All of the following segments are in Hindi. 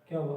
क्या हुआ?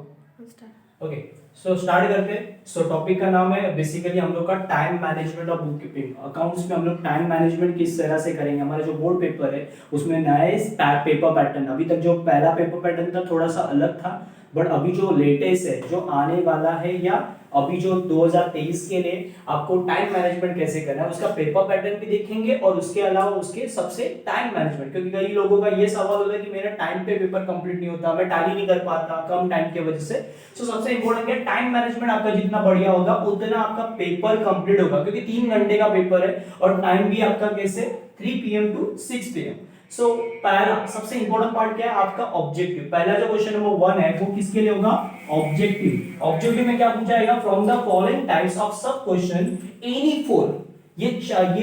ओके, सो स्टार्ट करते हैं। सो टॉपिक का नाम है बेसिकली हम लोग का टाइम मैनेजमेंट और बुक कीपिंग। अकाउंट्स में हम लोग टाइम मैनेजमेंट किस तरह से करेंगे। हमारा जो बोर्ड पेपर है उसमें नए पेपर पैटर्न, अभी तक जो पहला पेपर पैटर्न था थोड़ा सा अलग था, बट अभी जो लेटेस्ट है, जो आने वाला है, या अभी जो 2023 के लिए आपको टाइम मैनेजमेंट कैसे करना है उसका पेपर पैटर्न भी देखेंगे, और उसके अलावा उसके सबसे टाइम मैनेजमेंट, क्योंकि कई लोगों का ये सवाल होता है कि मेरा टाइम पे पेपर कंप्लीट नहीं होता, मैं टैली नहीं कर पाता कम टाइम की वजह से। सो सबसे इंपॉर्टेंट है टाइम मैनेजमेंट आपका जितना बढ़िया होगा उतना आपका पेपर कंप्लीट होगा, क्योंकि 3 घंटे का पेपर है और टाइम भी आपका कैसे 3 PM टू 6 PM। सो पहला सबसे इंपॉर्टेंट पार्ट क्या है आपका ऑब्जेक्टिव। पहला जो क्वेश्चन नंबर 1 है वो किसके लिए होगा? ऑब्जेक्टिव। ऑब्जेक्टिव में क्या पूछा जाएगा? From the following types of सब क्वेश्चन एनी फोर, ये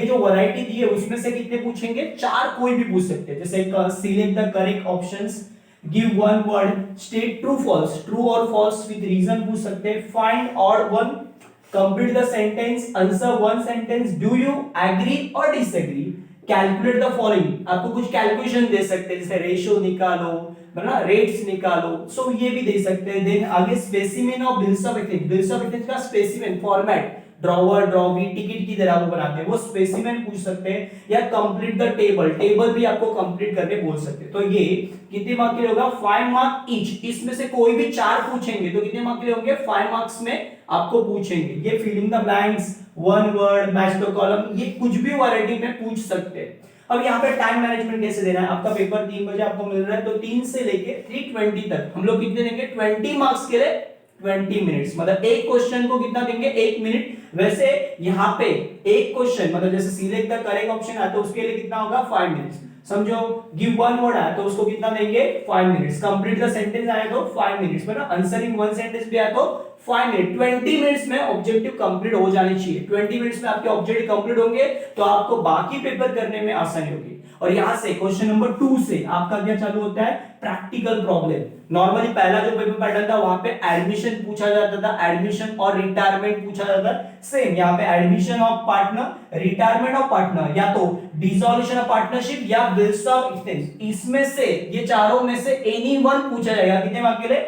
जो वैरायटी दी है उसमें से कितने पूछेंगे? 4 कोई भी पूछ सकते हैं। जैसे select the correct options, give one word, state true false, true और फॉल्स विद रीजन पूछ सकते हैं, find odd one, complete the sentence, answer one sentence, do you agree और डिसएग्री, कैलकुलेट द फॉलोइंग, आपको कुछ कैलकुलेशन दे सकते हैं जैसे रेशियो निकालो, है ना, रेट्स निकालो, सो ये भी दे सकते हैं। देन आगे specimen of bills of exchange, bills of exchange का specimen format, drawer drawee ticket की तरह वो बनाते हैं, वो स्पेसिमेन पूछ सकते हैं, या कंप्लीट द टेबल, टेबल भी आपको कंप्लीट करके बोल सकते हैं। तो ये कितने मार्क के लिए होगा? 5 मार्क ईच। इसमें से कोई भी 4 पूछेंगे तो कितने मार्क के लिए होंगे? 5 मार्क्स में आपको पूछेंगे। ये filling the blanks, one word, match the column, ये कुछ भी वैरायटी में पूछ सकते हैं। अब यहाँ पे टाइम मैनेजमेंट कैसे देना है? आपका पेपर 3 बजे आपको मिल रहा है, तो 3 से लेके 3:20 तक हम लोग कितने देंगे? 20 मार्क्स के लिए 20 मिनट्स, मतलब एक क्वेश्चन को कितना देंगे? 1 मिनट। वैसे यहाँ पे एक क्वेश्चन मतलब जैसे सिलेक्ट द करेक्ट ऑप्शन है तो उसके लिए कितना होगा? 5 मिनट्स। समझो, गिव वन वर्ड आया तो उसको कितना देंगे? 5 मिनट्स। कंप्लीट द सेंटेंस आया तो 5 मिनट्स, मतलब आंसरिंग वन सेंटेंस भी आया तो 5 मिनट। 20 मिनट्स में ऑब्जेक्टिव कंप्लीट हो जानी चाहिए। 20 मिनट्स में आपके ऑब्जेक्टिव कंप्लीट होंगे तो आपको बाकी पेपर करने में आसानी होगी। और यहां से क्वेश्चन नंबर 2 से आपका क्या चालू होता है? Practical problem. नॉर्मली पहला जो पेपर पैटर्न था वहां पे एडमिशन पूछा जाता था, एडमिशन और रिटायरमेंट पूछा जाता था। सेम यहाँ पे admission of partner, retirement of partner, या तो डिसॉल्यूशन ऑफ पार्टनरशिप या बिल्स ऑफ एक्सचेंज, इसमें से ये चारों में से एनी वन पूछा जाएगा। कितने मार्क्स के लिए?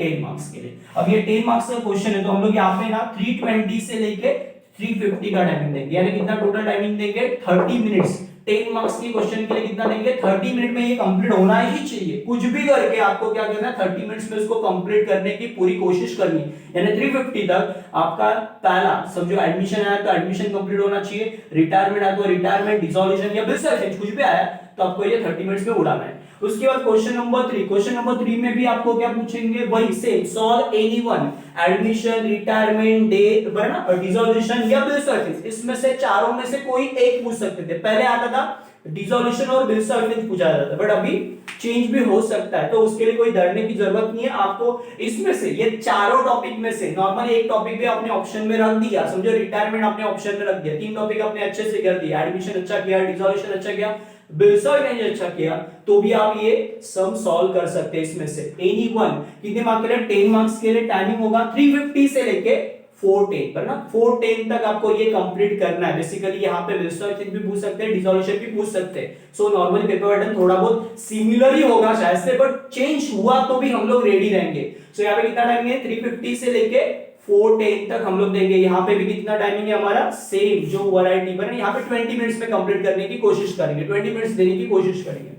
10 मार्क्स के लिए। अब ये 10 मार्क्स का क्वेश्चन है तो हम लोग यहाँ पे ना 320 से लेके 350 का टाइमिंग देंगे, यानी कितना टोटल टाइमिंग देंगे? 30 मिनट्स। 10 मार्क्स की क्वेश्चन के लिए कितना देंगे? 30 मिनट में ये कंप्लीट होना ही चाहिए। कुछ भी करके आपको क्या करना है? 30 मिनट्स में इसको कंप्लीट करने की पूरी कोशिश करनी, यानी 350 तक आपका पहला समझो एडमिशन आया तो एडमिशन कंप्लीट होना चाहिए, रिटायरमेंट आया तो रिटायरमेंट, डिसॉल्यूशन या बिल्स ऑफ एक्सचेंज कुछ भी आया तो आपको ये 30 मिनट्स में उड़ाना है। उसके बाद क्वेश्चन नंबर 3, क्वेश्चन नंबर 3 में भी आपको क्या पूछेंगे? वही same, solve any one, admission, retirement, death, ना डिसॉल्यूशन या बिल्स ऑफ एक्सचेंज, इसमें से चारों में से कोई एक पूछ सकते थे। पहले आता था डिसॉल्यूशन और बिल्स ऑफ एक्सचेंज पूछा जाता था, बट अभी चेंज भी हो सकता है, तो उसके लिए कोई डरने की जरूरत नहीं है। आपको इसमें से ये चारों टॉपिक में से नॉर्मली एक टॉपिक भी आपने ऑप्शन में रख दिया, समझो रिटायरमेंट आपने ऑप्शन में रख दिया, 3 टॉपिक आपने अच्छे से कर दिया, एडमिशन अच्छा किया, डिसॉल्यूशन अच्छा किया, बिल्स ऑफ एक्सचेंज अच्छा किया, तो भी आप ये सम सॉल्व कर सकते हैं इसमें से एनी वन। कितने मार्क्स के लिए? 10 मार्क्स के लिए टाइमिंग होगा 350 से लेके 410 पर ना, 410 तक आपको ये कंप्लीट करना है। बेसिकली यहाँ पे बिल्स ऑफ एक्सचेंज भी पूछ सकते हैं, डिसॉल्यूशन भी पूछ सकते हैं। सो नॉर्मली पेपर पैटर्न थोड़ा बहुत सिमिलर ही होगा शायद से, बट चेंज हुआ तो भी हम लोग रेडी रहेंगे। सो यहाँ पे कितना टाइमिंग है? 350 से लेके 410 तक हम लोग देंगे। यहाँ पे भी कितना टाइमिंग है हमारा? सेम, जो वैरायटी पर यहाँ पे 20 मिनट्स में कंप्लीट करने की कोशिश करेंगे, 20 मिनट्स देने की कोशिश करेंगे।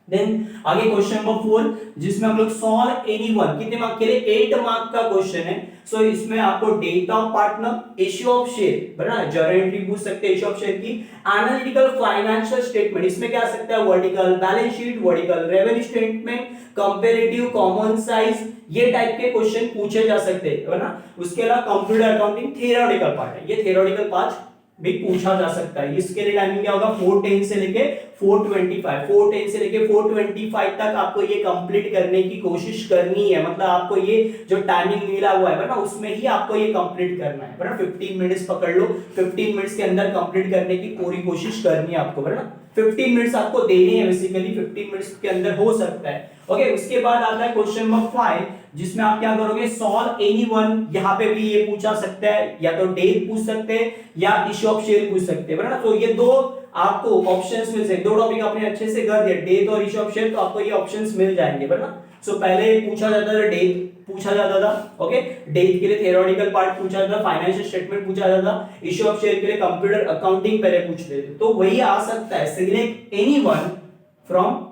देन आगे क्वेश्चन नंबर 4 जिसमें हम लोग सॉल्व एनी वन, कितने मार्क के लिए? 8 मार्क का क्वेश्चन है। सो इसमें आपको death of partner, issue of share, है ना, जर्नल एंट्री पूछ सकते हैं इश्यू ऑफ शेयर की, एनालिटिकल फाइनेंशियल स्टेटमेंट, इसमें क्या आ सकता है? Vertical balance sheet, vertical revenue statement, comparative common size, ये टाइप के क्वेश्चन पूछे जा सकते हैं, है ना। उसके अलावा कंप्यूटर अकाउंटिंग थियोरेटिकल पार्ट है, ये थियोरेटिकल पार्ट भी पूछा जा सकता है। इसके लिए टाइमिंग क्या होगा? 410 से लेके 425, 410 से लेके 425 तक आपको ये कंप्लीट करने की कोशिश करनी है। मतलब आपको ये जो टाइमिंग मिला हुआ है ना उसमें ही आपको ये कंप्लीट करना है, ना। 15 मिनट्स पकड़ लो, 15 मिनट्स के अंदर कंप्लीट करने की पूरी कोशिश करनी है आपको, है ना। 15 मिनट्स आपको देनी है, बेसिकली 15 मिनट्स के अंदर हो सकता है। ओके, उसके बाद आता है क्वेश्चन नंबर 5 जिसमें आप क्या करोगे? Solve any one. यहाँ पे भी ये पूछा सकता है, या तो डेट पूछ सकते हैं या इश्यू ऑफ शेयर पूछ सकते हैं, ना। तो ये दो आपको ऑप्शंस में से दो टॉपिक आपने अच्छे से कर दिया, डेट और इश्यू ऑफ शेयर, तो आपको ये ऑप्शंस मिल जाएंगे, ना। सो पहले पूछा जाता था डेट पूछा जाता था, ओके, डेट के लिए थ्योरेटिकल पार्ट पूछा जाता था, फाइनेंशियल स्टेटमेंट पूछा जाता था, इश्यू ऑफ शेयर के लिए कंप्यूटर अकाउंटिंग पहले पूछते थे। तो वही आ सकता है, select any one from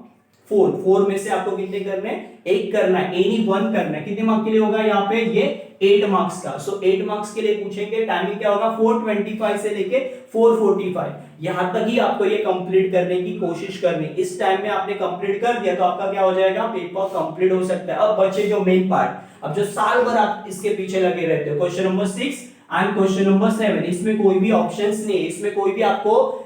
four में से आपको कितने करने हैं, एक करना है, एनी वन करना है। कितने मार्क्स के लिए होगा यहाँ पे, ये 8 मार्क्स का। सो 8 मार्क्स के लिए पूछेंगे, टाइमिंग क्या होगा 425 से लेके 445, यहां तक ही आपको ये कंप्लीट करने की कोशिश करनी। इस टाइम में आपने कंप्लीट कर दिया तो आपका क्या हो जाएगा, पेपर कंप्लीट हो सकता है। अब बचे जो मेन पार्ट, अब जो साल भर आप इसके पीछे लगे रहते हो, question number 6 and question number 7, इसमें कोई भी ऑप्शंस नहीं है, इसमें कोई भी आपको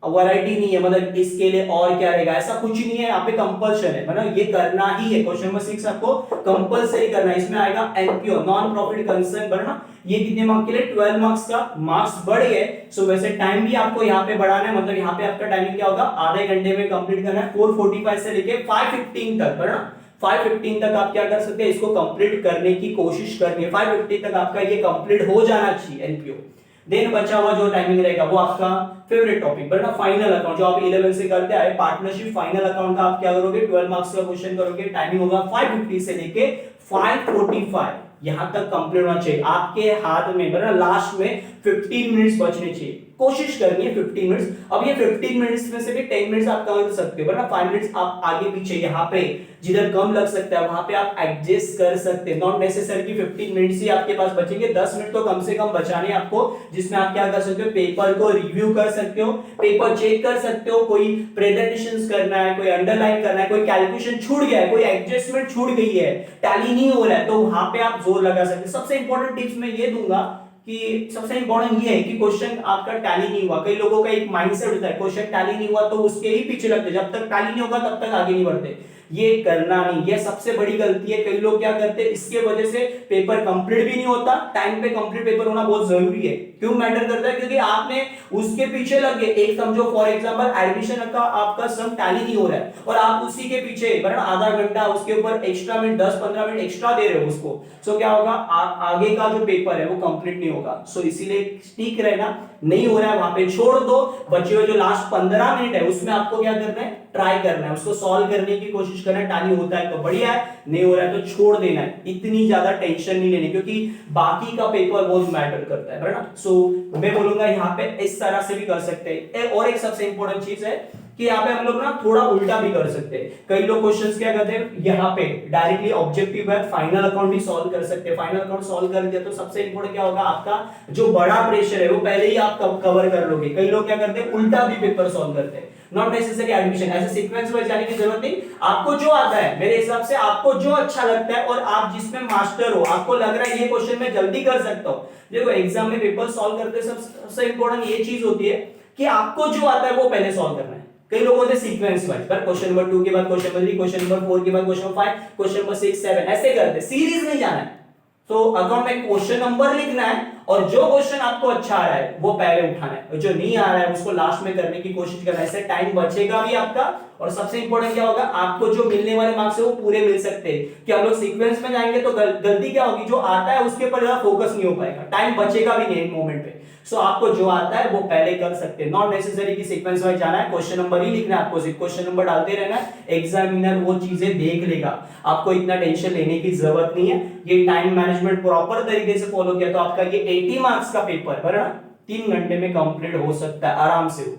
वैरायटी नहीं है, मतलब इसके लिए और क्या रहेगा, ऐसा कुछ नहीं है, यहाँ पे कंपल्शन है, मतलब ये करना ही है। क्वेश्चन नंबर 6 आपको कंपल्सरी करना है। इसमें आएगा एनपीओ, नॉन प्रॉफिट कंसर्न भरना। ये कितने मार्क्स के लिए, 12 मार्क्स का। मार्क्स बढ़ गए, सो वैसे टाइम भी आपको यहाँ पे बढ़ाना है, मतलब यहाँ पे आपका टाइमिंग क्या होगा, आधे घंटे में कंप्लीट करना है। 445 से लेके 515 तक, है ना, 515 तक आप क्या कर सकते हैं, इसको कंप्लीट करने की कोशिश करनी है। 550 तक आपका ये कंप्लीट हो जाना चाहिए एनपीओ। देन बचा हुआ जो टाइमिंग रहेगा वो आपका फेवरेट टॉपिक पर ना, फाइनल अकाउंट, जो आप 11 से करते आए पार्टनरशिप फाइनल अकाउंट का आप क्या करोगे, 12 मार्क्स का क्वेश्चन करोगे। टाइमिंग होगा 550 से लेके 545, यहां तक कंप्लीट होना चाहिए। आपके हाथ में बना लास्ट में 15 मिनट्स बचने चाहिए, कोशिश करनी है 15 मिनट्स। अब ये 15 मिनट्स में से भी 10 मिनट्स आप कर सकते हो, वरना 5 मिनट्स आप आगे पीछे यहाँ पे जिधर कम लग सकता है वहां पे आप एडजस्ट कर सकते हैं। नॉट नेसेसरी कि 15 मिनट्स ही आपके पास बचेंगे, 10 मिनट तो कम से कम बचाने आपको, जिसमें आप क्या कर सकते हो, पेपर को रिव्यू कर सकते हो, पेपर चेक कर सकते हो, कोई प्रेजेंटेशंस करना है, कोई अंडरलाइन करना है, कोई कैलकुलेशन छूट गया है, कोई एडजस्टमेंट छूट गई है, टैली नहीं हो रहा है, तो वहां पे आप जोर लगा सकते हैं। सबसे इंपॉर्टेंट टिप्स मैं ये दूंगा कि सबसे इंपॉर्टेंट ये है कि क्वेश्चन आपका टैली नहीं हुआ। कई लोगों का एक माइंडसेट होता है, क्वेश्चन टैली नहीं हुआ तो उसके ही पीछे लगते, जब तक टैली नहीं होगा तब तक आगे नहीं बढ़ते। ये करना नहीं, ये सबसे बड़ी गलती है। कई लोग क्या करते हैं, इसके वजह से पेपर कंप्लीट भी नहीं होता। टाइम पे कंप्लीट पेपर होना बहुत जरूरी है। क्यों मैटर करता है, क्योंकि आपने उसके पीछे लगे, एक समझो फॉर एग्जांपल एडमिशन का आपका सम टैली नहीं हो रहा है और आप उसी के पीछे बराबर आधा घंटा उसके ऊपर एक्स्ट्रा मिनट 10-15 मिनट एक्स्ट्रा दे रहे हो उसको, सो क्या होगा, आगे का जो पेपर है वो कंप्लीट नहीं होगा। सो इसीलिए ठीक रहना, नहीं हो रहा है वहां पे छोड़ दो, बचे हुए जो लास्ट 15 मिनट है उसमें आपको क्या करना है, ट्राई करना है, उसको सॉल्व करने की कोशिश करना है। टाली होता है तो बढ़िया है, नहीं हो रहा है तो छोड़ देना है। इतनी ज्यादा टेंशन नहीं लेनी, क्योंकि बाकी का पेपर बहुत मैटर करता है ना। सो मैं बोलूंगा यहाँ पे इस तरह से भी कर सकते हैं। और एक सबसे इंपॉर्टेंट चीज है कि यहाँ पे हम लोग ना थोड़ा उल्टा भी कर सकते हैं। कई लोग क्वेश्चंस क्या करते हैं, यहाँ पे डायरेक्टली ऑब्जेक्टिव है, फाइनल अकाउंट भी सॉल्व कर सकते हैं। फाइनल अकाउंट सॉल्व कर दिया तो सबसे इंपॉर्टेंट क्या होगा, आपका जो बड़ा प्रेशर है वो पहले ही आप कवर कर लोगे। कई लोग क्या करते हैं, उल्टा भी पेपर सॉल्व करते हैं। नॉट नेसेसरी एडमिशन, ऐसे सीक्वेंस वाइज जाने की जरूरत नहीं। आपको जो आता है, मेरे हिसाब से आपको जो अच्छा लगता है और आप जिसमें मास्टर हो, आपको लग रहा है ये क्वेश्चन मैं जल्दी कर सकता हूँ। देखो एग्जाम में पेपर सॉल्व करते सबसे इंपॉर्टेंट ये चीज होती है कि आपको जो आता है वो पहले सॉल्व करना है। कई लोग होते हैं सीक्वेंस वाइज, पर क्वेश्चन नंबर 2 के बाद क्वेश्चन नंबर 3, क्वेश्चन नंबर 4 के बाद क्वेश्चन नंबर 5, क्वेश्चन नंबर 6, 7 ऐसे करते, सीरीज नहीं जाना है। तो अकाउंट में क्वेश्चन नंबर लिखना है और जो क्वेश्चन आपको अच्छा आ रहा है वो पहले उठाना है, और जो नहीं आ रहा है उसको लास्ट में करने की कोशिश करना है। इससे टाइम बचेगा भी आपका, और सबसे इंपॉर्टेंट क्या होगा, आपको जो मिलने वाले मार्क्स है वो पूरे मिल सकते हैं। कि हम लोग सीक्वेंस में जाएंगे तो गलती क्या होगी, जो आता है उसके ऊपर ज्यादा फोकस नहीं हो पाएगा, टाइम बचेगा भी नहीं एक मोमेंट पे। सो आपको जो आता है वो पहले कर सकते हैं। नॉट नेसेसरी कि सीक्वेंस वाइज जाना है, क्वेश्चन नंबर ही लिखना है, आपको सिर्फ क्वेश्चन नंबर डालते रहना है, एग्जामिनर वो चीजें देख लेगा, आपको इतना टेंशन लेने की जरूरत नहीं है। ये टाइम मैनेजमेंट प्रॉपर तरीके से फॉलो किया तो आपका ये 80 मार्क्स का पेपर 3 घंटे में कंप्लीट हो सकता है आराम से।